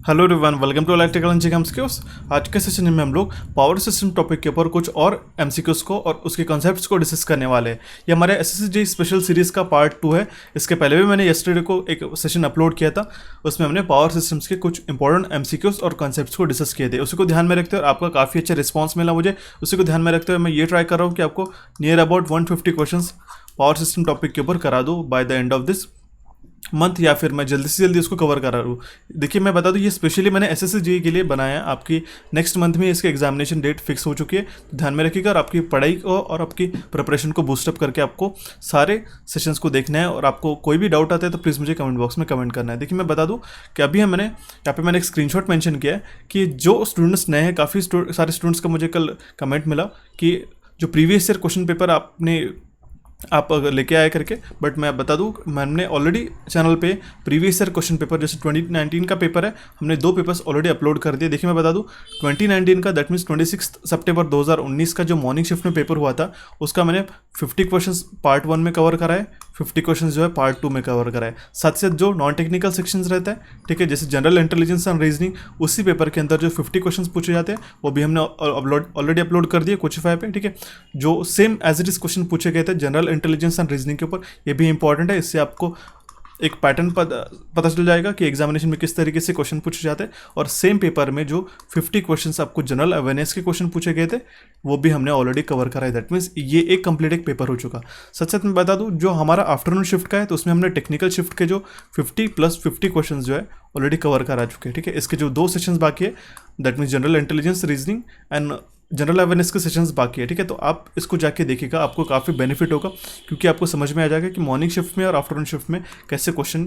Hello everyone, welcome to electrical and MCQs. आज के session में हम लोग पावर सिस्टम टॉपिक के ऊपर कुछ और एमसीक्यूज को और उसके कॉन्सेप्ट्स को डिस्कस करने वाले हैं। ये हमारे एसएससी स्पेशल सीरीज का पार्ट 2 है। इसके पहले भी मैंने यस्टरडे को एक सेशन अपलोड किया था, उसमें हमने पावर सिस्टम्स के कुछ इंपॉर्टेंट एमसीक्यूज और कॉन्सेप्ट्स को डिस्कस किए थे। उसी को ध्यान में रखते हुए आपका काफ़ी अच्छा रिस्पॉन्स मिला मुझे। उसी को ध्यान में रखते हुए मैं ये ट्राई कर रहा हूँ कि आपको near about 150 question power system topic के ऊपर करा दूँ by the end of this month, या फिर मैं जल्दी से जल्दी उसको कवर करा रहा हूँ। देखिए, मैं बता दूँ ये स्पेशली मैंने एसएससी जेईई के लिए बनाया। आपकी नेक्स्ट मंथ में इसके एग्जामिनेशन डेट फिक्स हो चुकी है, तो ध्यान में रखिएगा। और आपकी पढ़ाई को और आपकी प्रिपरेशन को बूस्टअप करके आपको सारे सेशंस को देखना है। और आपको कोई भी डाउट आता है तो प्लीज़ मुझे कमेंट बॉक्स में कमेंट करना है। देखिए, मैं बता दूँ कि अभी मैंने यहाँ पे मैंने एक स्क्रीनशॉट मेंशन किया है कि जो स्टूडेंट्स नए हैं, काफ़ी सारे स्टूडेंट्स का मुझे कल कमेंट मिला कि जो प्रीवियस ईयर क्वेश्चन पेपर आप अगर लेके आए करके। बट मैं बता दूं, मैंने ऑलरेडी चैनल पे प्रीवियस ईयर क्वेश्चन पेपर जैसे 2019 का पेपर है, हमने 2 पेपर्स ऑलरेडी अपलोड कर दिए। देखिए, मैं बता दूं 2019 का, दैट मीन्स 26 सितंबर 2019 का जो मॉर्निंग शिफ्ट में पेपर हुआ था, उसका मैंने 50 क्वेश्चंस पार्ट 1 में कवर करा है, 50 क्वेश्चंस जो है पार्ट 2 में कवर करा है। साथ साथ जो नॉन टेक्निकल सेक्शंस रहता है, ठीक है, जैसे जनरल इंटेलिजेंस एंड रीजनिंग, उसी पेपर के अंदर जो 50 क्वेश्चंस पूछे जाते हैं वो भी हमने ऑलरेडी अपलोड कर दिए कोचिफाई पे, ठीक है। जो same as it is question पूछे गए थे जनरल इंटेलिजेंस एंड रीजनिंग के ऊपर, ये भी इंपॉर्टेंट है। इससे आपको एक पैटर्न पता चल जाएगा कि एग्जामिनेशन में किस तरीके से क्वेश्चन पूछे जाते हैं। और सेम पेपर में जो 50 क्वेश्चंस आपको जनरल अवेयरनेस के क्वेश्चन पूछे गए थे, वो भी हमने ऑलरेडी कवर करा है। दैट मीन्स ये एक कंप्लीट एक पेपर हो चुका। सच सच में बता दूं, जो हमारा आफ्टरनून शिफ्ट का है, तो उसमें हमने टेक्निकल शिफ्ट के जो 50 + 50 क्वेश्चन जो है ऑलरेडी कवर करा चुके हैं, ठीक है। इसके जो 2 सेशंस बाकी है, that means general intelligence, reasoning and general awareness के सेशंस बाकी है, ठीक है। तो आप इसको जाके देखिएगा, आपको काफ़ी बेनिफिट होगा, क्योंकि आपको समझ में आ जाएगा कि मॉर्निंग शिफ्ट में और आफ्टरनून शिफ्ट में कैसे क्वेश्चन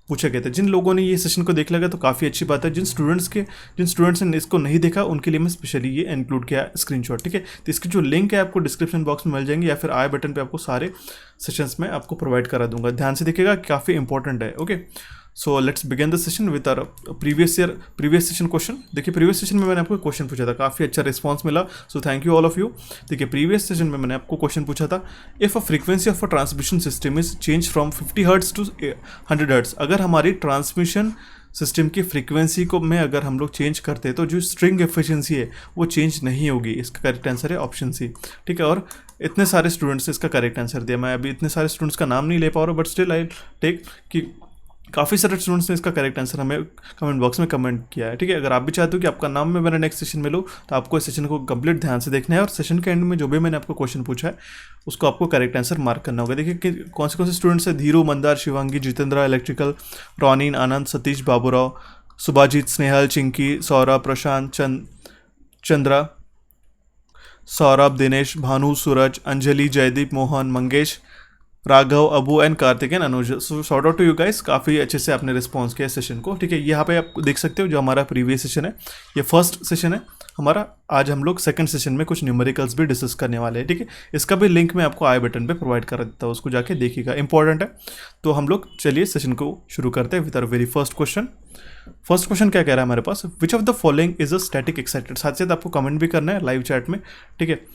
पूछे गए थे। जिन लोगों ने ये सेशन को देख लिया तो काफ़ी अच्छी बात है। जिन स्टूडेंट्स ने इसको नहीं देखा, उनके लिए मैं स्पेशली ये इंक्लूड किया स्क्रीनशॉट, ठीक है। तो इसकी जो लिंक है आपको डिस्क्रिप्शन बॉक्स में मिल जाएंगे, या फिर आई बटन पे आपको सारे सेशंस में आपको प्रोवाइड करा दूंगा। ध्यान से देखिएगा, काफ़ी इंपॉर्टेंट है। Okay, so let's begin the session with our previous session question. देखिए, प्रीवियस सेशन में मैंने आपको क्वेश्चन पूछा था, काफ़ी अच्छा रिस्पांस मिला, so thank you all of you. देखिए, प्रीवियस सेशन में मैंने आपको क्वेश्चन पूछा था, if a frequency of a transmission system is change from 50 hertz to 100 hertz, अगर हमारी ट्रांसमिशन सिस्टम की फ्रीक्वेंसी को में अगर हम लोग चेंज करते हैं तो जो स्ट्रिंग एफिशिएंसी है वो चेंज नहीं होगी। इसका करेक्ट आंसर है ऑप्शन सी, ठीक है। और इतने सारे स्टूडेंट्स ने इसका करेक्ट आंसर दिया। मैं अभी इतने सारे स्टूडेंट्स का नाम नहीं ले पा रहा हूँ, बट स्टिल आई टेक कि काफ़ी सारे स्टूडेंट्स ने इसका करेक्ट आंसर हमें कमेंट बॉक्स में कमेंट किया है, ठीक है। अगर आप भी चाहते हो कि आपका नाम मैं मेरा नेक्स्ट सेशन में लूँ, तो आपको इस सेशन को कंप्लीट ध्यान से देखना है, और सेशन के एंड में जो भी मैंने आपको क्वेश्चन पूछा है उसको आपको करेक्ट आंसर मार्क करना होगा। देखिए कि कौन से स्टूडेंट्स हैं, Dhiru, Mandar, Shivangi, Jitendra electrical, Ronin, Anand, Satish, Baburao, Subhajit, Snehal, Chinki, Saurabh, Prashant, Chandra, Saurabh, Dinesh, Bhanu, Suraj, Anjali, Jaydeep, Mohan, Mangesh, Raghav, Abu and Kartik and Anuj. So shout out to you guys, काफ़ी अच्छे से आपने रिस्पॉन्स किया सेशन को, ठीक है। यहाँ पे आप देख सकते हो जो हमारा प्रीवियस सेशन है, ये फर्स्ट सेशन है हमारा। आज हम लोग सेकंड सेशन में कुछ न्यूमेरिकल्स भी डिस्कस करने वाले हैं, ठीक है। इसका भी लिंक मैं आपको आई बटन पे प्रोवाइड कर देता हूँ, उसको जाके देखिएगा, इंपॉर्टेंट है। तो हम लोग चलिए सेशन को शुरू करते हैं with our very first question. First question क्या कह रहा है हमारे पास, which of the following is a static excited. साथ साथ आपको कमेंट भी करना है लाइव चैट में, ठीक है।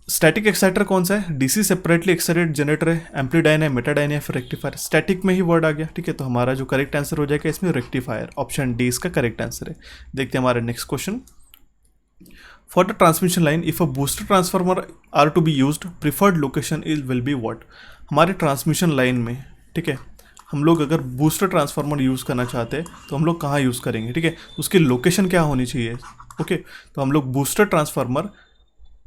स्टैटिक एक्साइटर कौन सा है, डीसी सेपरेटली एक्साइटेड जनरेटर है, एम्पलीडाइन है, मेटाडाइन है, फिर रेक्टिफायर। स्टैटिक में ही वर्ड आ गया, ठीक है। तो हमारा जो करेक्ट आंसर हो जाएगा इसमें रेक्टिफायर, ऑप्शन डी इसका करेक्ट आंसर है। देखते हैं हमारे next question. For the transmission line if a booster transformer are to be used, preferred location is will be what. हमारे ट्रांसमिशन लाइन में, ठीक है, हम लोग अगर बूस्टर ट्रांसफार्मर यूज़ करना चाहते हैं तो हम लोग कहाँ यूज़ करेंगे, ठीक है। उसकी लोकेशन क्या होनी चाहिए, ओके। तो हम लोग बूस्टर ट्रांसफार्मर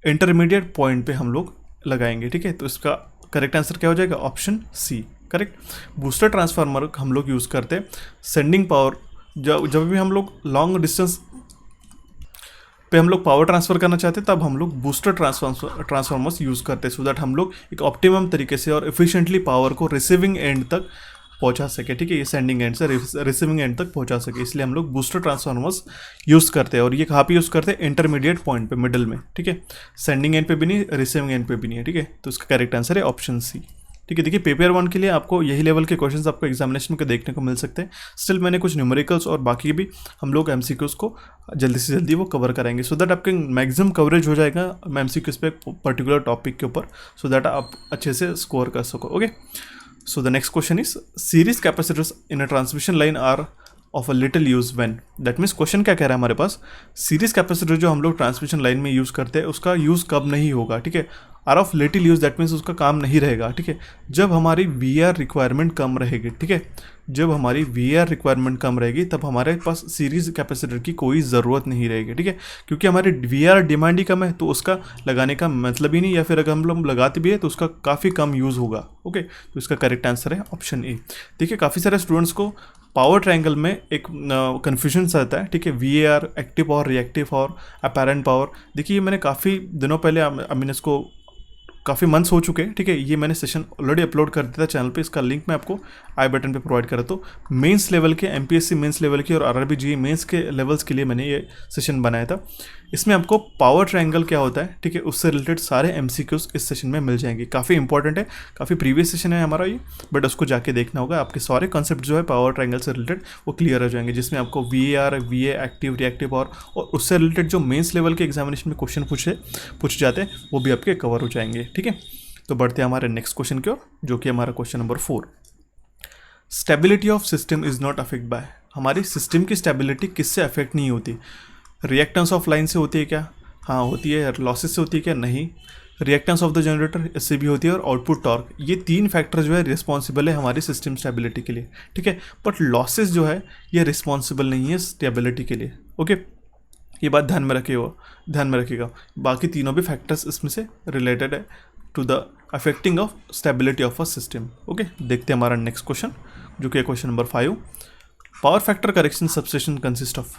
इंटरमीडिएट पॉइंट पे हम लोग लगाएंगे, ठीक है। तो इसका करेक्ट आंसर क्या हो जाएगा, option C correct. Booster transformer हम लोग यूज़ करते हैं सेंडिंग पावर, जब भी हम लोग लॉन्ग डिस्टेंस पे हम लोग पावर ट्रांसफ़र करना चाहते हैं, तब हम लोग बूस्टर ट्रांसफार्मर्स यूज़ करते हैं, सो दैट हम लोग एक ऑप्टिमम तरीके से और एफिशिएंटली पावर को रिसीविंग एंड तक पहुंचा सके, ठीक है। ये सेंडिंग एंड से रिसीविंग एंड तक पहुंचा सके, इसलिए हम लोग बूस्टर ट्रांसफार्मर्स यूज़ करते हैं। और ये कहाँ पे यूज़ करते हैं, इंटरमीडिएट पॉइंट पे, मिडल में, ठीक है। सेंडिंग एंड पे भी नहीं, रिसीविंग एंड पे भी नहीं है, ठीक है। तो इसका करेक्ट आंसर है ऑप्शन सी, ठीक है। देखिए, पेपर 1 के लिए आपको यही लेवल के क्वेश्चंस आपको एग्जामिनेशन में देखने को मिल सकते हैं। स्टिल मैंने कुछ न्यूमेरिकल्स और बाकी भी हम लोग एमसीक्यूज़ को जल्दी से जल्दी वो कवर कराएंगे, सो दैट आपके मैक्सिमम कवरेज हो जाएगा एमसीक्यूज़ पे पर्टिकुलर टॉपिक के ऊपर, सो दैट आप अच्छे से स्कोर कर सको, okay. So the next question is, series capacitors in a transmission line are of a little use when. That means question क्या कह रहा है हमारे पास, सीरीज कैपेसिटर जो हम लोग ट्रांसमिशन लाइन में यूज़ करते हैं उसका यूज़ कब नहीं होगा, ठीक है। Are of little use that means उसका काम नहीं रहेगा, ठीक है, जब हमारी वी आर रिक्वायरमेंट कम रहेगी, ठीक है। जब हमारी वी आर रिक्वायरमेंट कम रहेगी तब हमारे पास सीरीज कैपेसिटर की कोई ज़रूरत नहीं रहेगी, ठीक है, क्योंकि हमारी वी आर डिमांड ही कम है तो उसका लगाने का मतलब ही नहीं, या फिर अगर हम लोग लगाते भी है तो उसका काफ़ी कम यूज़ होगा। ओके, तो इसका करेक्ट आंसर है ऑप्शन ए। देखिए काफ़ी सारे स्टूडेंट्स को पावर ट्रायंगल में एक कन्फ्यूजन आता है, ठीक है, V A R, active power, reactive power, apparent power. देखिए ये मैंने काफ़ी दिनों पहले आई मीन इसको काफ़ी मंथ्स हो चुके हैं, ठीक है, ये मैंने सेशन ऑलरेडी अपलोड कर दिया था चैनल पे, इसका लिंक मैं आपको आई बटन पे प्रोवाइड करा। तो मेंस लेवल के, एमपीएससी मेंस लेवल की और आरआरबी जीई मेंस के लेवल्स के लिए मैंने ये सेशन बनाया था। इसमें आपको पावर ट्रायंगल क्या होता है, ठीक है, उससे रिलेटेड सारे एमसीक्यूज इस सेशन में मिल जाएंगे। काफ़ी इंपॉर्टेंट है, काफ़ी प्रीवियस सेशन है हमारा ये, बट उसको जाके देखना होगा। आपके सारे कॉन्सेप्ट जो है पावर ट्रायंगल से रिलेटेड वो क्लियर हो जाएंगे, जिसमें आपको V A R, V A, active, reactive power और उससे रिलेटेड जो मेंस लेवल के एग्जामिनेशन में क्वेश्चन पूछे जाते हैं वो भी आपके कवर हो जाएंगे, ठीक है। तो बढ़ते हैं हमारे नेक्स्ट क्वेश्चन की ओर, जो कि हमारा question number 4। Stability of system is not affect by. हमारी सिस्टम की स्टेबिलिटी किससे अफेक्ट नहीं होती? रिएक्टेंस ऑफ लाइन से होती है क्या? हाँ होती है। लॉसेस से होती है क्या? नहीं। रिएक्टेंस ऑफ द जनरेटर, इससे भी होती है। और आउटपुट टॉर्क, ये 3 फैक्टर जो है रिस्पॉन्सिबल है हमारी सिस्टम स्टेबिलिटी के लिए, ठीक है। बट लॉसेस जो है ये रिस्पॉन्सिबल नहीं है स्टेबिलिटी के लिए। ओके, ये बात ध्यान में रखिएगा। बाकी तीनों भी फैक्टर्स इसमें से रिलेटेड है to the affecting of stability of a system. Okay, देखते हैं हमारा नेक्स्ट क्वेश्चन, जो कि question number 5। Power factor correction substation consist of.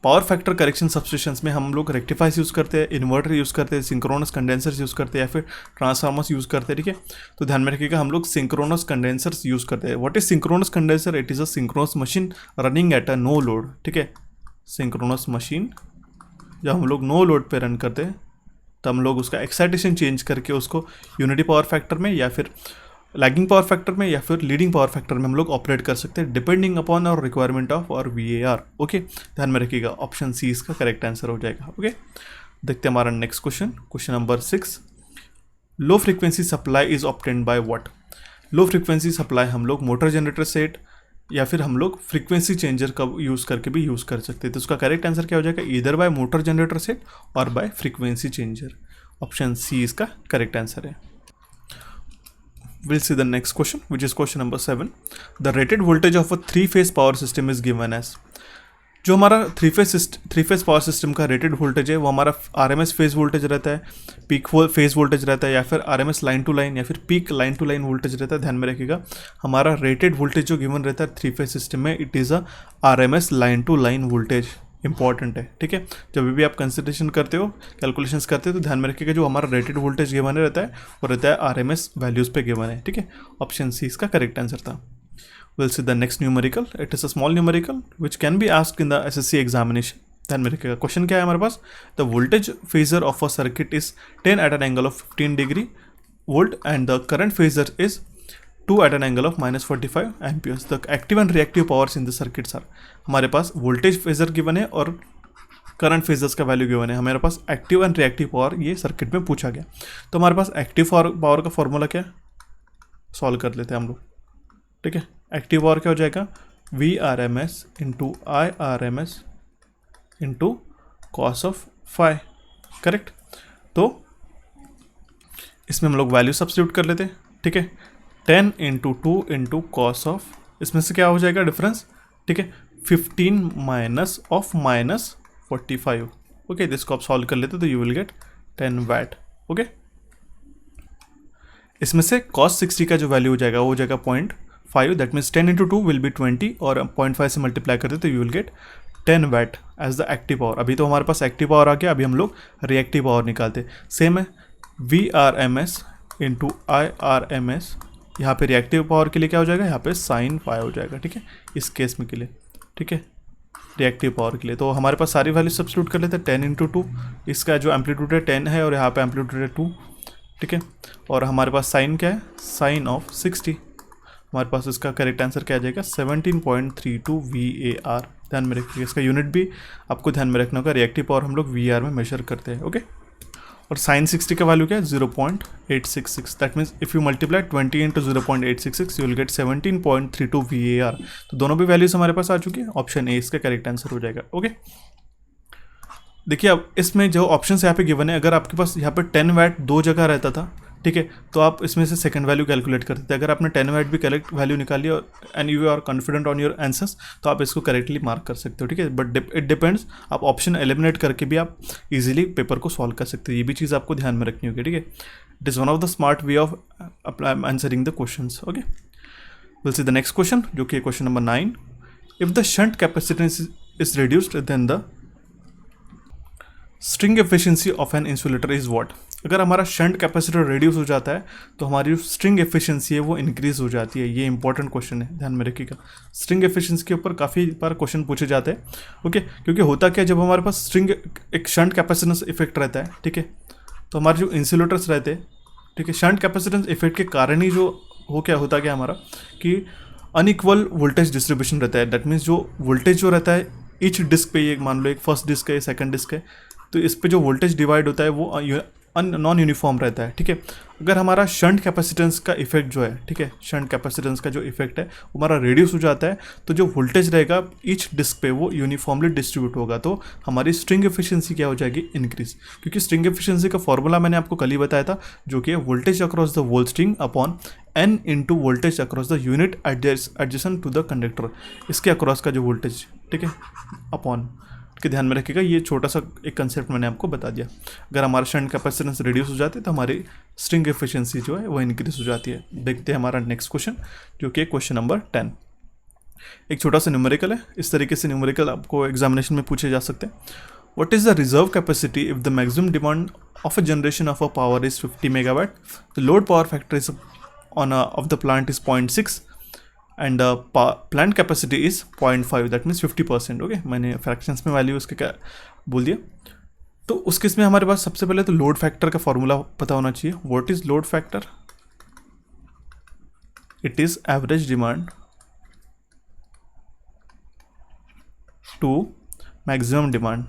Power factor correction substations में हम लोग रेक्टिफायर्स यूज़ करते हैं, इन्वर्टर यूज़ करते हैं, सिंक्रोनस कंडेंसर्स यूज़ करते हैं, या फिर ट्रांसफार्मर्स यूज़ करते हैं, ठीक है। तो ध्यान में रखिएगा हम लोग सिंक्रोनस कंडेंसर्स यूज़ करते हैं। What is synchronous condenser? It is a synchronous machine running at a no load, ठीक है। सिंक्रोनस मशीन जब हम लोग नो लोड पे रन करते हैं तो हम लोग उसका एक्साइटेशन चेंज करके उसको यूनिटी पावर फैक्टर में, या फिर लैगिंग पावर फैक्टर में, या फिर लीडिंग पावर फैक्टर में हम लोग ऑपरेट कर सकते हैं, डिपेंडिंग अपॉन और रिक्वायरमेंट ऑफ और VAR। ओके, ध्यान में रखिएगा, ऑप्शन सी इसका करेक्ट आंसर हो जाएगा। ओके, देखते हैं हमारा next question, question number 6। Low frequency supply is obtained by what. Low frequency supply हम लोग मोटर जनरेटर सेट या फिर हम लोग फ्रीक्वेंसी चेंजर का यूज़ करके भी यूज़ कर सकते हैं। तो उसका करेक्ट आंसर क्या हो जाएगा? Either by motor generator set और by frequency changer. Option C इसका करेक्ट आंसर है। We'll see the next question, which is question number 7. The rated voltage of a 3-phase power system is given as। जो हमारा three phase power system का rated voltage है वो हमारा RMS phase voltage रहता है, peak phase voltage रहता है, या फिर RMS लाइन टू लाइन, या फिर peak line to line voltage रहता है। ध्यान में रखिएगा हमारा रेटेड वोल्टेज जो गिवन रहता है 3 फेज सिस्टम में, it is a RMS line to line voltage. Important है, ठीक है। जब भी आप कंसिडरेशन करते हो, कैलकुलेशंस करते हो, तो ध्यान में रखिएगा जो हमारा रेटेड वोल्टेज गिवन रहता है वो रहता है RMS वैल्यूज़ पे गिवन है, ठीक है। ऑप्शन सी इसका करेक्ट आंसर था। We'll see the next numerical. It is a small numerical which can be asked in the SSC examination. ध्यान में रखिएगा क्वेश्चन क्या है हमारे पास। The voltage phasor of a circuit is 10 at an angle of 15 degree volt and the current phasor is 2 at an angle of -45 amperes. The active and reactive powers in the circuits are। हमारे पास voltage phasor given है और current phasors का value given है। हमारे पास active and reactive power ये circuit में पूछा गया। तो हमारे पास एक्टिव पावर का फॉर्मूला क्या है, सॉल्व कर लेते हैं हम लोग, ठीक है। एक्टिव पावर क्या हो जाएगा? VRMS into IRMS into cos of phi, correct. तो इसमें हम लोग वैल्यू सब्स्टिट्यूट कर लेते हैं, ठीक है। 10 इंटू 2 इंटू कॉस ऑफ, इसमें से क्या हो जाएगा डिफरेंस, ठीक है, 15 माइनस ऑफ -45। ओके, इसको आप सॉल्व कर लेते तो you will get 10 watt. Okay, इसमें से cos 60 का जो वैल्यू हो जाएगा वो हो जाएगा 0.5, that means 10 into 2 will be 20 और 0.5 से मल्टीप्लाई करते तो you will get 10 watt as the active power. अभी तो हमारे पास एक्टिव पावर आ गया, अभी हम लोग रिएक्टिव पावर निकालते। सेम है VRMS इंटू IRMS, यहाँ पे रिएक्टिव पावर के लिए क्या हो जाएगा, यहाँ पे sin फाई हो जाएगा, ठीक है, इस केस में के लिए, ठीक है, रिएक्टिव पावर के लिए। तो हमारे पास सारी वैल्यू सब्स्टिट्यूट कर लेते हैं। 10 इंटू 2, इसका जो एम्पलीट्यूड है 10 है और यहाँ पे एम्पलीट्यूड है 2, ठीक है। और हमारे पास साइन क्या है, साइन ऑफ 60। हमारे पास इसका करेक्ट आंसर क्या आ जाएगा, 17.32 VAR। ध्यान में रखिए, इसका यूनिट भी आपको ध्यान में रखना होगा। रिएक्टिव पावर हम लोग VAR में मेजर करते हैं। ओके, और साइन 60 का वैल्यू क्या है 0.866। That means if you multiply 20 into 0.866 you will gate 17.32 VAR। तो दोनों भी वैल्यूज हमारे पास आ चुकी है, ऑप्शन ए इसका करेक्ट आंसर हो जाएगा। ओके, देखिए अब इसमें जो ऑप्शन यहाँ पे गिवन है, अगर आपके पास यहाँ पे 10 वैट दो जगह रहता था, ठीक है, तो आप इसमें से सेकंड वैल्यू कैलकुलेट करते थे। अगर आपने 10 वैट भी करेक्ट वैल्यू निकाली और and you are confident on your answers, तो आप इसको करेक्टली मार्क कर सकते हो, ठीक है। बट इट डिपेंड्स, आप ऑप्शन एलिमिनेट करके भी आप इजीली पेपर को सॉल्व कर सकते हो। ये भी चीज़ आपको ध्यान में रखनी होगी, ठीक है। It is one of the smart way of answering the question. Okay, will see the next question, जो कि question number 9। If the shunt capacitance is reduced then the string efficiency of an insulator is what. अगर हमारा shunt capacitor reduce हो जाता है तो हमारी जो स्ट्रिंग एफिशिएंसी है वो इंक्रीज हो जाती है। ये इंपॉर्टेंट क्वेश्चन है, ध्यान में रखिएगा। स्ट्रिंग एफिशिएंसी के ऊपर काफ़ी बार क्वेश्चन पूछे जाते हैं। ओके, क्योंकि होता क्या है, जब हमारे पास स्ट्रिंग एक शंट कैपेसिटेंस इफेक्ट रहता है, ठीक है, तो हमारे जो इंसुलेटर्स रहते हैं, ठीक है, शंट कैपेसिटेंस इफेक्ट के कारण ही जो क्या होता क्या हमारा कि अनइक्वल वोल्टेज डिस्ट्रीब्यूशन रहता है। दैट मीन्स जो वोल्टेज जो रहता है ईच डिस्क पे, ये मान लो एक फर्स्ट डिस्क है, सेकंड डिस्क है, तो इस पे जो वोल्टेज डिवाइड होता है वो नॉन यूनिफॉर्म रहता है, ठीक है। अगर हमारा शंट कैपेसिटेंस का इफेक्ट जो है, ठीक है, शंट कैपेसिटेंस का जो इफेक्ट है वो हमारा रेड्यूस हो जाता है, तो जो वोल्टेज रहेगा ईच डिस्क पे वो यूनिफॉर्मली डिस्ट्रीब्यूट होगा, तो हमारी स्ट्रिंग एफिशिएंसी क्या हो जाएगी, इंक्रीज। क्योंकि स्ट्रिंग एफिशिएंसी का फॉर्मूला मैंने आपको कल ही बताया था, जो कि voltage across the whole string upon n into voltage across the unit adjacent to the conductor. इसके अक्रॉस का जो वोल्टेज, ठीक है, अपॉन के ध्यान में रखिएगा। ये छोटा सा एक कंसेप्ट मैंने आपको बता दिया। अगर हमारा शंट कैपेसिटेंस रिड्यूस हो जाती है तो हमारी स्ट्रिंग एफिशिएंसी जो है वो इंक्रीज हो जाती है। देखते हैं हमारा नेक्स्ट क्वेश्चन, जो कि क्वेश्चन नंबर 10। एक छोटा सा न्यूमेरिकल है। इस तरीके से न्यूमेरिकल आपको एग्जामिनेशन में पूछे जा सकते हैं। What is the reserve capacity if the maximum demand of a generation of a power is 50 megawatt, the load power factor is on off the plant is 0.6 and plant capacity is 0.5, that means 50%। Okay, मैंने fractions में value उसके क्या बोल दिया। तो उस case में हमारे पास सबसे पहले तो लोड फैक्टर का फॉर्मूला पता होना चाहिए। What is load factor? It is average demand to maximum demand,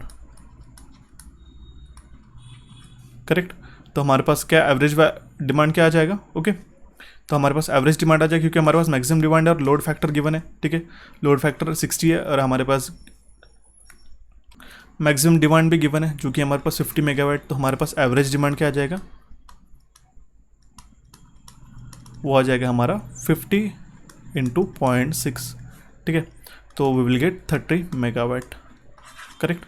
correct. तो हमारे पास क्या एवरेज डिमांड क्या आ जाएगा? ओके, तो हमारे पास एवरेज डिमांड आ जाएगी, क्योंकि हमारे पास मैक्सिमम डिमांड है और लोड फैक्टर गिवन है, ठीक है। लोड फैक्टर 60 है और हमारे पास मैक्सिमम डिमांड भी गिवन है, जो कि हमारे पास 50 मेगावाट। तो हमारे पास एवरेज डिमांड क्या आ जाएगा? वो आ जाएगा हमारा 50 इंटू 0.6, ठीक है। तो we will get 30 megawatt, correct.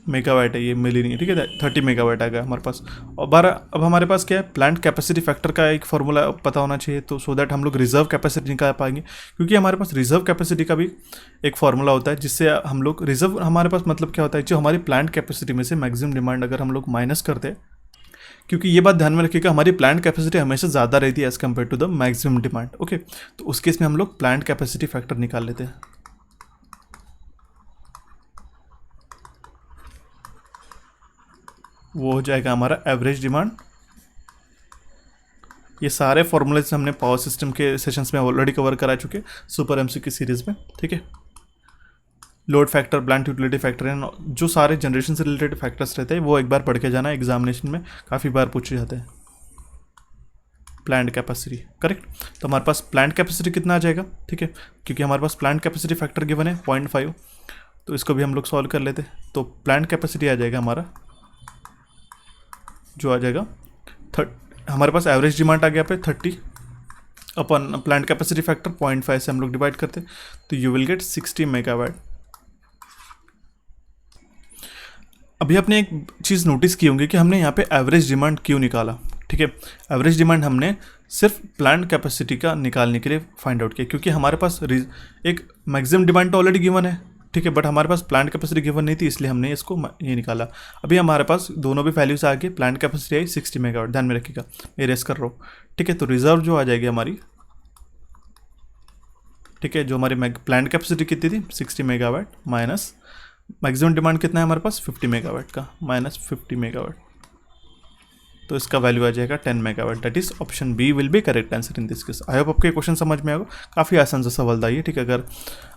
Megawatt है ये, मिली नहीं, ठीक है। 30 मेगावाट आ गया हमारे पास। और अब हमारे पास क्या है, प्लांट कैपेसिटी फैक्टर का एक फॉर्मूला पता होना चाहिए, तो सो दैट हम लोग रिजर्व कैपेसिटी निकाल पाएंगे। क्योंकि हमारे पास रिजर्व कैपेसिटी का भी एक फॉर्मूला होता है, जिससे हम लोग रिजर्व, हमारे पास मतलब क्या होता है, जो हमारी प्लांट कैपेसिटी में से मैक्सिमम डिमांड अगर हम लोग माइनस करते हैं, क्योंकि ये बात ध्यान में रखिएगा, हमारी प्लांट कैपेसिटी हमेशा ज़्यादा रहती है as compare to the maximum demand. Okay, तो उस केस में हम लोग प्लांट कैपेसिटी फैक्टर निकाल लेते हैं। वो हो जाएगा हमारा एवरेज डिमांड। ये सारे फॉर्मूलेज हमने पावर सिस्टम के सेशंस में ऑलरेडी कवर करा चुके सुपर एमसीक्यू सीरीज में, ठीक है। Load factor, plant utility factor, जो सारे जनरेशन से रिलेटेड फैक्टर्स रहते हैं वो एक बार पढ़ के जाना, एग्जामिनेशन में काफ़ी बार पूछे जाते हैं। Plant capacity, correct. तो हमारे पास प्लांट कैपेसिटी कितना आ जाएगा, ठीक है, क्योंकि हमारे पास प्लांट कैपेसिटी फैक्टर गिवन है 0.5, तो इसको भी हम लोग सॉल्व कर लेते हैं। तो प्लांट कैपेसिटी आ जाएगा हमारा, जो आ जाएगा हमारे पास एवरेज डिमांड आ गया पे 30 अपन प्लांट कैपेसिटी फैक्टर 0.5 से हम लोग डिवाइड करते, तो यू विल गेट 60 मेगावाट। अभी आपने एक चीज़ नोटिस की होंगी कि हमने यहाँ पे एवरेज डिमांड क्यों निकाला, ठीक है। एवरेज डिमांड हमने सिर्फ प्लांट कैपेसिटी का निकालने के लिए फाइंड आउट किया, क्योंकि हमारे पास एक मैक्सिमम डिमांड तो ऑलरेडी गिवन है, ठीक है, बट हमारे पास प्लांट कैपेसिटी गिवन नहीं थी, इसलिए हमने इसको ये निकाला। अभी हमारे पास दोनों भी वैल्यूज आ गए। प्लांट कैपेसिटी आई 60 मेगावाट, ध्यान में रखिएगा, मैं रेस कर रहा हूँ, ठीक है। तो रिजर्व जो आ जाएगी हमारी, ठीक है, जो हमारी प्लांट कैपेसिटी कितनी थी 60 मेगावाट माइनस मैक्सिमम डिमांड कितना है हमारे पास 50 मेगावाट का, माइनस 50 मेगावाट, तो इसका वैल्यू आ जाएगा 10 megawatt. That is option B will be correct answer in this case. I hope आपके क्वेश्चन समझ में आएगा, काफ़ी आसान सा सवाल था ये, ठीक है, अगर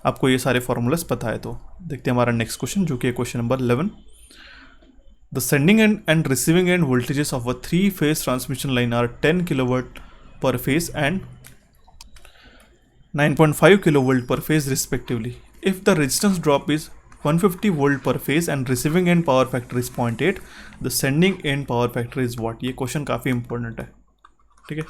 आपको ये सारे फॉर्मूलाज पता है तो। देखते हैं हमारा नेक्स्ट क्वेश्चन, जो कि question number 11। The sending end receiving end voltages of a 3-phase transmission line are 10 kilowatt per phase and 9.5 kilovolt per phase respectively. If the resistance drop is 150 volt per phase and receiving end power factor is 0.8, the sending end power factor is what? ये question काफ़ी important है, ठीक है।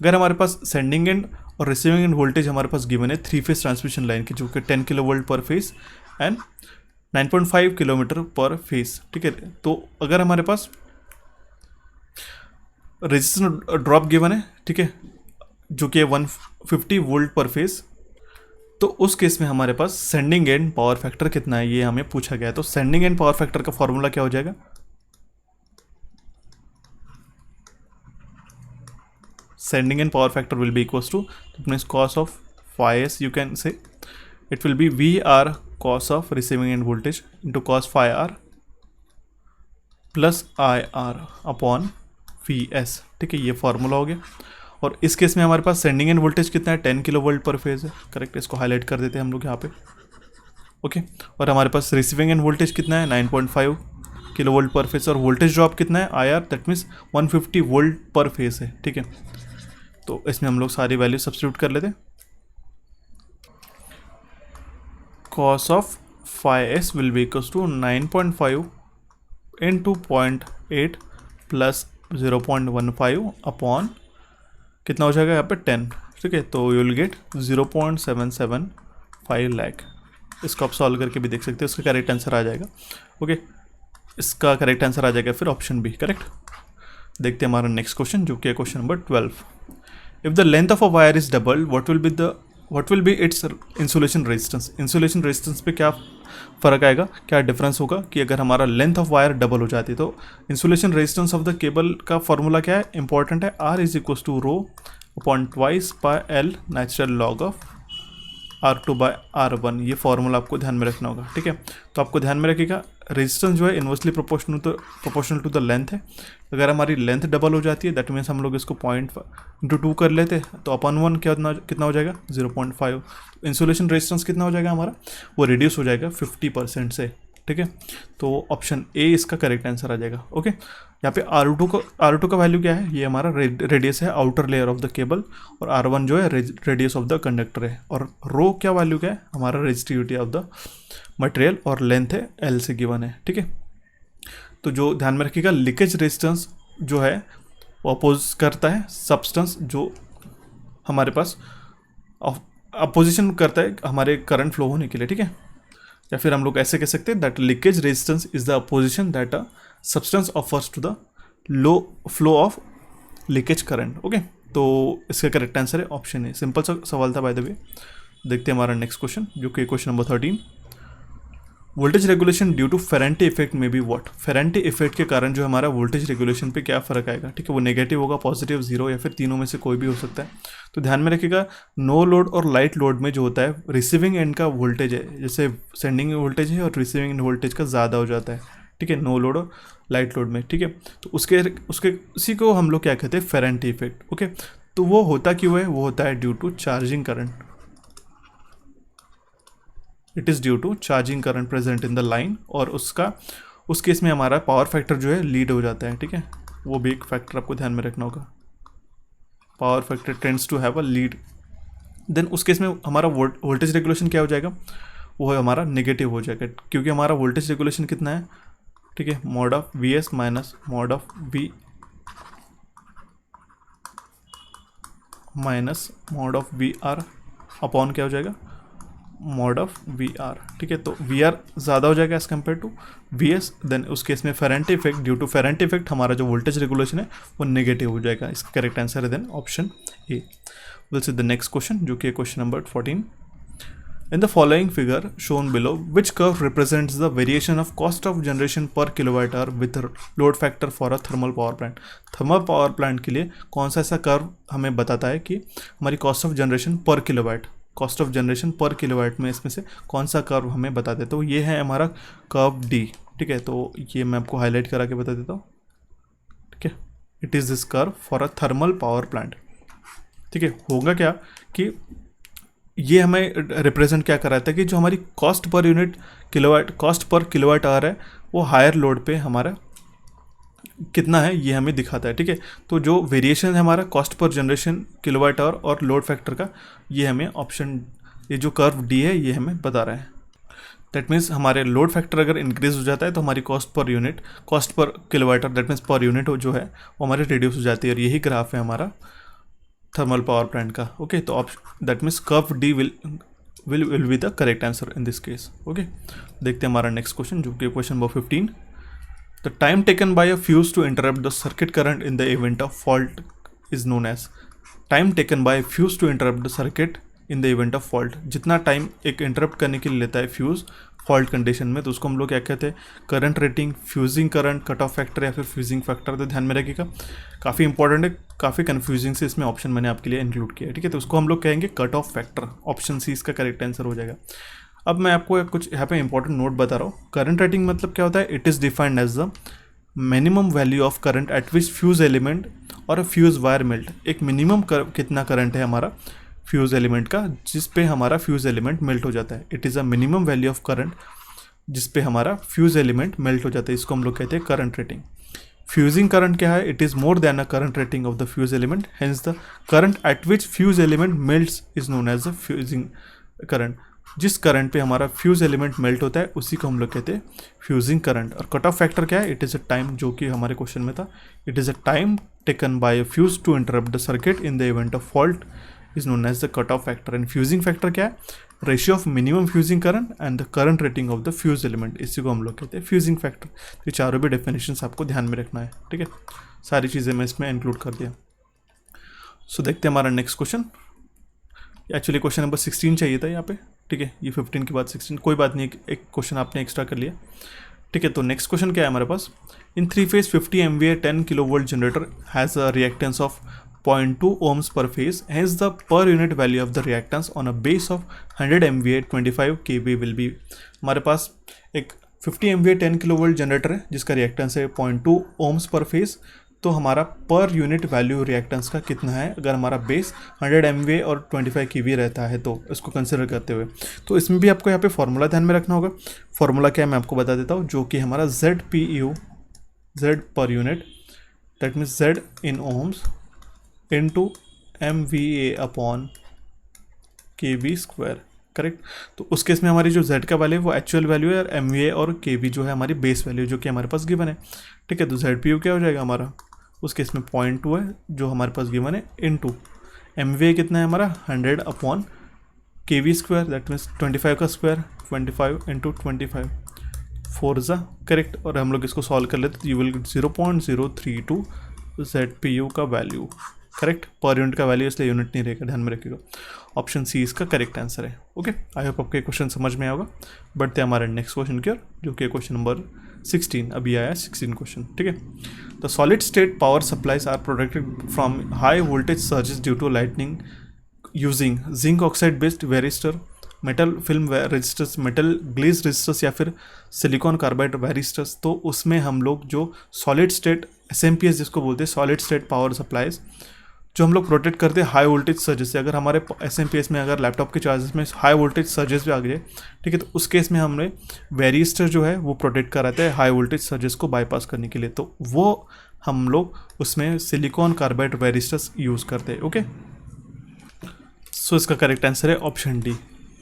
अगर हमारे पास sending and और receiving end voltage हमारे पास गिवन है 3-phase ट्रांसमिशन लाइन की, जो कि 10 किलो वोल्ट पर फेज एंड 9.5 किलोमीटर पर फेज, ठीक है। तो अगर हमारे पास रेजिस्टेंस ड्रॉप गिवन है, ठीक है, जो कि 150 वोल्ट पर फेज, तो उस केस में हमारे पास सेंडिंग एंड पावर फैक्टर कितना है ये हमें पूछा गया है। तो सेंडिंग एंड पावर फैक्टर का फॉर्मूला क्या हो जाएगा? Sending end power factor will be equals to, it means cos of phi s, you can say it will be VR cos of receiving end voltage into cos phi r plus IR upon VS, ठीक है, ये formula हो गया। और इस case में हमारे पास सेंडिंग एंड वोल्टेज कितना है? 10 किलो वोल्ट पर फेज है, करेक्ट। इसको हाईलाइट कर देते हैं हम लोग यहाँ पे, ओके। और हमारे पास रिसीविंग एंड वोल्टेज कितना है? 9.5 किलो वोल्ट पर फेज। और वोल्टेज ड्रॉप कितना है? IR, दैट मीन्स 150 वोल्ट पर फेज है, ठीक है। तो इसमें हम लोग सारी वैल्यू सब्स्टिट्यूट कर लेते हैं। Cos of phi s will be equals to 9.5 into 0.8 plus 0.15 upon कितना हो जाएगा यहाँ पे? 10, ठीक है। तो यू विल गेट 0.775 लाख। इसको आप सॉल्व करके भी देख सकते हो, इसका करेक्ट आंसर आ जाएगा, ओके। इसका करेक्ट आंसर आ जाएगा फिर ऑप्शन बी, करेक्ट। देखते हैं हमारा नेक्स्ट क्वेश्चन, जो कि है question number 12। If the length of a wire is double, what will be its insulation resistance? Insulation resistance पे क्या फ़र्क आएगा, क्या डिफरेंस होगा कि अगर हमारा लेंथ ऑफ वायर डबल हो जाती है? तो insulation resistance of the cable का फॉर्मूला क्या है? इंपॉर्टेंट है, R is equals to rho upon twice by L natural log of R2 by R1। ये फॉर्मूला आपको ध्यान में रखना होगा, ठीक है। तो आपको ध्यान में रखिएगा, रेजिस्टेंस जो है inversely proportional to the length है। अगर हमारी लेंथ डबल हो जाती है, दैट मीन्स हम लोग इसको 0.2 कर लेते हैं, तो अपन 1 कितना हो जाएगा? 0.5। इंसुलेशन रेजिस्टेंस कितना हो जाएगा हमारा? वो रिड्यूस हो जाएगा 50% से, ठीक है। तो ऑप्शन ए इसका करेक्ट आंसर आ जाएगा, ओके। यहाँ पे R2 का वैल्यू क्या है? ये हमारा रेडियस है outer layer of the cable, और R1 जो है रेडियस ऑफ द कंडक्टर है। और रो क्या वैल्यू क्या है? हमारा रेजिस्टिविटी ऑफ द मटेरियल, और लेंथ है L से गिवन है, ठीक है। तो जो ध्यान में रखिएगा, लीकेज रेजिस्टेंस जो है वो अपोज करता है सब्सटेंस जो हमारे पास अपोजिशन करता है हमारे करंट फ्लो होने के लिए, ठीक है। या फिर हम लोग ऐसे कह सकते हैं that leakage resistance is the opposition that a substance offers to the low flow of leakage current, okay. तो इसका करेक्ट आंसर है ऑप्शन ए। सिंपल सा सवाल था बाय द वे। देखते हैं हमारा नेक्स्ट क्वेश्चन, जो कि question number 13। Voltage regulation due to Ferranti effect में बी व्हाट? फेरेंटी इफेक्ट के कारण जो हमारा वोल्टेज रेगुलेशन पे क्या फ़र्क आएगा, ठीक है। वो नेगेटिव होगा, पॉजिटिव, जीरो, या फिर तीनों में से कोई भी हो सकता है। तो ध्यान में रखिएगा, नो लोड और लाइट लोड में जो होता है रिसीविंग एंड का वोल्टेज है, जैसे सेंडिंग वोल्टेज है और रिसीविंग एंड वोल्टेज का ज़्यादा हो जाता है, ठीक है, नो लोड और लाइट लोड में, ठीक है। तो उसके उसी को हम लोग क्या कहते हैं? Ferranti effect, okay. तो वो होता क्यों है? वो होता है due to charging current. It is due to charging current present in the line, और उस केस में हमारा पावर फैक्टर जो है लीड हो जाता है, ठीक है। वो भी एक फैक्टर आपको ध्यान में रखना होगा, power factor tends to have a lead. Then उस केस में हमारा वोल्टेज रेगुलेशन क्या हो जाएगा? वो हमारा नेगेटिव हो जाएगा, क्योंकि हमारा वोल्टेज रेगुलेशन कितना है, ठीक है, mod of VS minus mod of V minus mod of VR upon क्या हो जाएगा? मॉड ऑफ VR, ठीक है। तो VR ज़्यादा हो जाएगा as compare to VS। Then उस केस में Ferranti effect, due to Ferranti effect हमारा जो वोल्टेज रेगुलेशन है वो नेगेटिव हो जाएगा। इसका करेक्ट आंसर है then option A. Will see the next question, जो कि question number 14। In the following figure shown below, which curve represents the variation of cost of generation per kilowatt hour with load factor for a thermal power plant? Thermal power plant के लिए कौन सा ऐसा curve हमें बताता है कि हमारी cost of generation per kilowatt में इसमें से कौन सा कर्व हमें बता देता? तो ये है हमारा कर्व D, ठीक है। तो ये मैं आपको हाईलाइट करा के बता देता हूँ, ठीक है। It is this curve for a thermal power plant, ठीक है। होगा क्या कि ये हमें रिप्रेजेंट क्या कराता है कि जो हमारी कॉस्ट पर किलोवाट आवर है वो हायर लोड पे हमारा कितना है ये हमें दिखाता है, ठीक है। तो जो वेरिएशन है हमारा cost per generation kilowatt hour और लोड फैक्टर का, ये हमें ऑप्शन, ये जो कर्व डी है ये हमें बता रहा है। दैट मीन्स हमारे लोड फैक्टर अगर इंक्रीज हो जाता है तो हमारी cost per unit, cost per kilowatt our, that means per unit जो है वो हमारे रिड्यूस हो जाती है, और यही ग्राफ है हमारा थर्मल पावर प्लांट का। ओके, तो that means curve D will be the correct answer in this case. Okay, देखते हैं हमारा नेक्स्ट क्वेश्चन, जो कि question number 15। The time taken by a fuse to interrupt the circuit current in the event of fault is known as. Time taken by fuse to interrupt the circuit in the event of fault, जितना time एक interrupt करने के लिए लेता है fuse fault condition में, तो उसको हम लोग क्या कहते हैं, current rating, fusing current, cut off factor या फिर फ्यूजिंग फैक्टर। तो ध्यान में रखिएगा, काफ़ी इंपॉर्टेंट है, काफ़ी कन्फ्यूजिंग से इसमें ऑप्शन मैंने आपके लिए इंक्लूड किया है, ठीक है। तो उसको हम लोग कहेंगे cut off factor, option C इसका करेक्ट आंसर हो जाएगा। अब मैं आपको कुछ यहाँ पे इंपॉर्टेंट नोट बता रहा हूँ। करंट रेटिंग मतलब क्या होता है, it is defined as the minimum value of current at which fuse element और फ्यूज वायर मेल्ट। एक मिनिमम कितना करंट है हमारा फ्यूज एलिमेंट का जिस पे हमारा फ्यूज एलिमेंट मेल्ट हो जाता है। It is a minimum value of current जिस पे हमारा फ्यूज एलिमेंट मेल्ट हो जाता है, इसको हम लोग कहते हैं करंट रेटिंग। फ्यूजिंग करंट क्या है, it is more than a current rating of the fuse element, hence the current at which fuse element melts is known as the fusing current. जिस करंट पे हमारा फ्यूज एलिमेंट मेल्ट होता है उसी को हम लोग कहते हैं फ्यूजिंग करंट। और कट ऑफ फैक्टर क्या है, इट इज़ अ टाइम, जो कि हमारे क्वेश्चन में था, it is a time taken by a fuse to interrupt the circuit in the event of fault is known as the cut off factor. And fusing factor क्या है, ratio of minimum fusing current and the current rating of the fuse element, इसी को हम लोग कहते हैं fusing factor. ये चारों भी डेफिनेशंस आपको ध्यान में रखना है, ठीक है। सारी चीज़ें मैं इसमें इंक्लूड कर दिया। सो देखते हैं हमारा next question. Actually question number 16 चाहिए था यहाँ पे, ठीक है। ये 15 के बाद 16, कोई बात नहीं, एक क्वेश्चन आपने एक्स्ट्रा कर लिया, ठीक है। तो नेक्स्ट क्वेश्चन क्या है हमारे पास, इन 3 phase 50 MVA 10 kV generator has a reactance of 0.2 ohms per phase, hence the per unit value of the reactance on a base of 100 MVA 25 kV will be। हमारे पास एक 50 MVA 10 kV जनरेटर है जिसका reactance है 0.2 ohms पर phase, तो हमारा per unit value reactance का कितना है अगर हमारा बेस 100 MVA और 25 kV रहता है, तो इसको कंसिडर करते हुए। तो इसमें भी आपको यहाँ पे फॉर्मूला ध्यान में रखना होगा। फॉर्मूला क्या है मैं आपको बता देता हूँ, जो कि हमारा ZPU, Z per unit, that means Z in ohms into MVA upon kV square, correct. तो उस केस में हमारी जो Z का वैल्यू है वो एक्चुअल वैल्यू है, और MVA और kV जो है हमारी बेस वैल्यू जो कि हमारे पास गिवन है, ठीक है। तो ZPU क्या हो जाएगा हमारा, उस केस में 0.2 है जो हमारे पास गिवन है, इनटू MVA कितना है हमारा 100 upon kV square, that means 25 का स्क्वायर, 25 इंटू 25 4 ज़ा, करेक्ट। और हम लोग इसको सॉल्व कर लेते तो यू विल 0.032 ZPU का वैल्यू, करेक्ट। पर यूनिट का वैल्यू इसलिए यूनिट नहीं रहेगा, ध्यान में रखिएगा। ऑप्शन सी इसका करेक्ट आंसर है। ओके, आई होप आपको क्वेश्चन समझ में आया होगा। बढ़ते हैं हमारे नेक्स्ट क्वेश्चन की ओर, जो कि क्वेश्चन नंबर 16, अभी आया 16 क्वेश्चन, ठीक है। The solid state power supplies are protected from high voltage surges due to lightning using zinc oxide based varistor, metal film resistors, metal glaze resistors या फिर सिलिकॉन कार्बाइड वेरिस्टर्स। तो उसमें हम लोग जो सॉलिड स्टेट SMPS जिसको बोलते हैं सॉलिड स्टेट पावर सप्लाईज, जो हम लोग प्रोटेक्ट करते हैं हाई वोल्टेज सर्जेस से। अगर हमारे SMPS में अगर लैपटॉप के चार्जेस में हाई वोल्टेज सर्जेस भी आ गए, ठीक है, तो उस केस में हमने वेरिस्टर जो है वो प्रोटेक्ट कराते हैं हाई वोल्टेज सर्जेस को बाईपास करने के लिए, तो वो हम लोग उसमें सिलिकॉन कार्बाइड वेरिस्टर्स यूज़ करते हैं। ओके, सो इसका करेक्ट आंसर है ऑप्शन डी।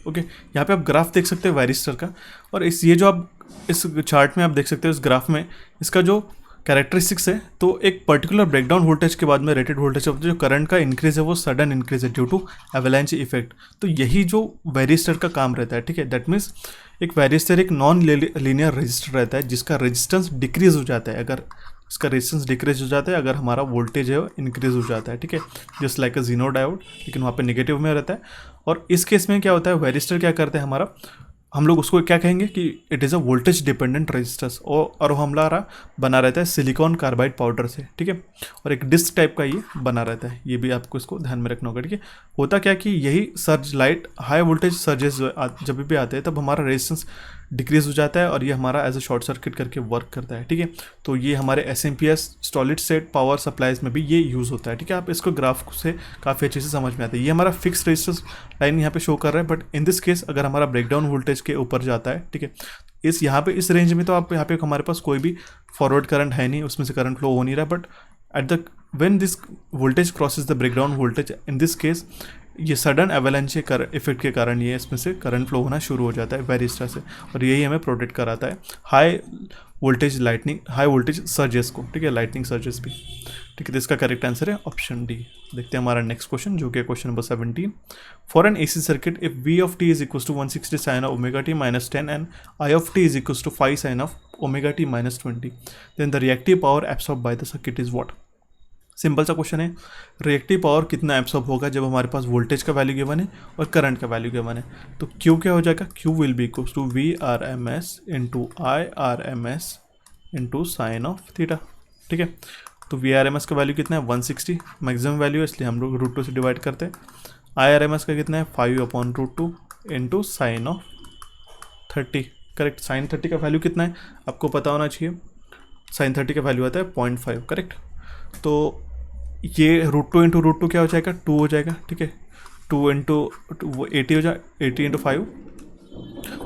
ओके, यहाँ पे आप ग्राफ देख सकते हैं वेरिस्टर का, और ये जो आप इस चार्ट में आप देख सकते हो, इस ग्राफ में इसका जो कैरेक्टरिस्टिक्स है, तो एक पर्टिकुलर ब्रेकडाउन वोल्टेज के बाद में रेटेड वोल्टेज जो करंट का इंक्रीज है वो सडन इंक्रीज है ड्यू टू एवलांच इफेक्ट। तो यही जो वेरिस्टर का काम रहता है, ठीक है। दैट मीन्स एक वेरिस्टर एक नॉन लीनियर रजिस्टर रहता है जिसका रेजिस्टेंस डिक्रीज हो जाता है, अगर इसका रेजिस्टेंस डिक्रीज हो जाता है अगर हमारा वोल्टेज है वो इंक्रीज हो जाता है, ठीक है, just like a zener diode, लेकिन वहाँ पे नेगेटिव में रहता है। और इस केस में क्या होता है, वेरिस्टर क्या करते हैं हमारा, हम लोग उसको क्या कहेंगे कि it is a voltage dependent resistance, और हमारा बना रहता है सिलिकॉन कार्बाइड पाउडर से, ठीक है, और एक डिस्क टाइप का ये बना रहता है। ये भी आपको इसको ध्यान में रखना होगा, ठीक है। होता क्या कि यही surge light high voltage surges जब भी आते हैं तब हमारा रेजिस्टेंस डिक्रीज हो जाता है और ये हमारा एज अ शॉर्ट सर्किट करके वर्क करता है, ठीक है। तो ये हमारे SMPS solid state power supplies में भी ये यूज़ होता है, ठीक है। आप इसको ग्राफ से काफ़ी अच्छे से समझ में आता है। ये हमारा फिक्स रेजिस्टेंस लाइन यहाँ पे शो कर रहा है, बट इन दिस केस अगर हमारा ब्रेकडाउन वोल्टेज के ऊपर जाता है, ठीक है, इस यहाँ पे इस रेंज में तो आप यहाँ पे हमारे पास कोई भी फॉरवर्ड करंट है नहीं, उसमें से करंट फ्लो हो नहीं रहा, but at the when this voltage crosses the breakdown voltage, in this case ये सडन एवेलेंच इफेक्ट के कारण ये इसमें से करंट फ्लो होना शुरू हो जाता है वेरियस तरह से, और यही हमें प्रोटेक्ट कराता है हाई वोल्टेज सर्जेस को, ठीक है, लाइटनिंग सर्जेस भी, ठीक है। तो इसका करेक्ट आंसर है ऑप्शन डी। देखते हैं हमारा नेक्स्ट क्वेश्चन जो कि question number 17। For an AC circuit if V of T is equal to 160 sine of omega T minus 10 and I of T is equal to 5 sine of omega T minus 20, then the reactive power absorb by the circuit is what. Simple सा question है, reactive power कितना absorb होगा जब हमारे पास voltage का value given है और current का वैल्यू गिवन है। तो Q क्या हो जाएगा, Q will be equal to VRMS into IRMS into sine of theta, ठीक है। तो VRMS का वैल्यू कितना है 160, मैक्सिमम वैल्यू है इसलिए हम लोग √2 से डिवाइड करते हैं। IRMS का कितना है 5/√2 into sine of 30, correct. Sine 30 का वैल्यू कितना है आपको पता होना चाहिए, साइन 30 का वैल्यू आता है 0.5, करेक्ट। तो ये √2 इंटू √2 क्या हो जाएगा 2 हो जाएगा, ठीक है। 2 इंटू 80 हो जाए, 80 into 5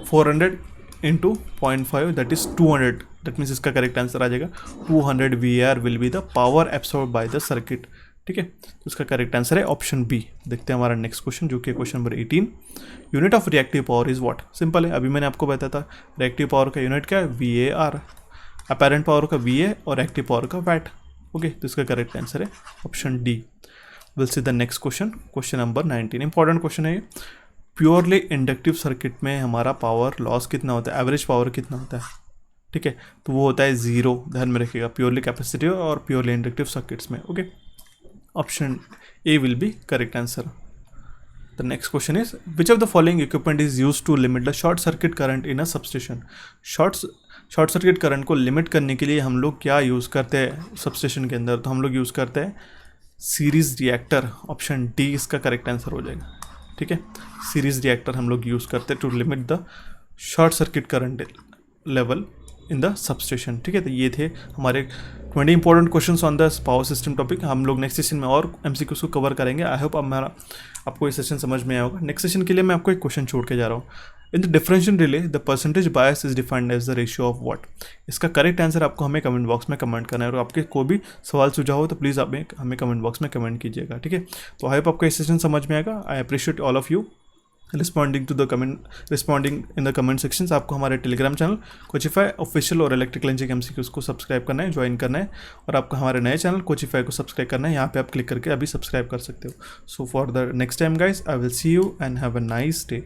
400 into 0.5 that is 200, that means इसका करेक्ट आंसर आ जाएगा 200 VAR will be the power absorb by the circuit, ठीक है। तो इसका करेक्ट आंसर है ऑप्शन बी। देखते हैं हमारा नेक्स्ट क्वेश्चन जो कि question number 18। Unit of reactive power is what. Simple है, अभी मैंने आपको बताया था रिएक्टिव पावर का यूनिट क्या है VAR, अपैरेंट पावर का VA और एक्टिव पावर का वैट, ओके। तो इसका करेक्ट आंसर है option D. Will see the next question, question number 19। Important question है ये। प्योरली इंडक्टिव सर्किट में हमारा पावर लॉस कितना होता है, एवरेज पावर कितना होता है, ठीक है। तो वो होता है 0, ध्यान में रखिएगा, प्योरली कैपेसिटिव और प्योरली इंडक्टिव सर्किट्स में, okay. Option A will be correct answer. The next question is which of the following equipment is use to limit the short circuit current in a substation. Short circuit current को limit करने के लिए हम लोग क्या use करते हैं substation के अंदर, तो हम लोग यूज़ करते हैं सीरीज़ रिएक्टर। ऑप्शन डी इसका करेक्ट आंसर हो जाएगा, ठीक है। सीरीज़ रिएक्टर हम लोग यूज़ करते हैं to limit the short circuit current level in the substation, ठीक है। तो ये थे हमारे 20 important questions on the power system topic. हम लोग नेक्स्ट सेशन में और MCQs को कवर करेंगे। आई होप आपको ये सेशन समझ में आया होगा। नेक्स्ट सेशन के लिए मैं आपको एक क्वेश्चन छोड़ के जा रहा हूँ। In the differential relay the percentage bias is defined as the ratio of what. इसका करेक्ट आंसर आपको हमें कमेंट बॉक्स में कमेंट करना है, और आपके कोई भी सवाल सुझाव हो तो प्लीज़ आप हमें कमेंट बॉक्स में कमेंट कीजिएगा, ठीक है। तो आई होप आपको ये सेशन समझ में आएगा। I appreciate all of you responding in the comment sections. आपको हमारे टेलीग्राम चैनल कोचिफाई ऑफिशियल और इलेक्ट्रिकल इंजीनियरिंग MCQs को सब्सक्राइब करना है, ज्वाइन करना है, और आपको हमारे नए चैनल कोचिफाई को सब्सक्राइब करना है। यहाँ पे आप क्लिक करके अभी सब्सक्राइब कर सकते हो। So for the next time guys, I will see you and have a nice day.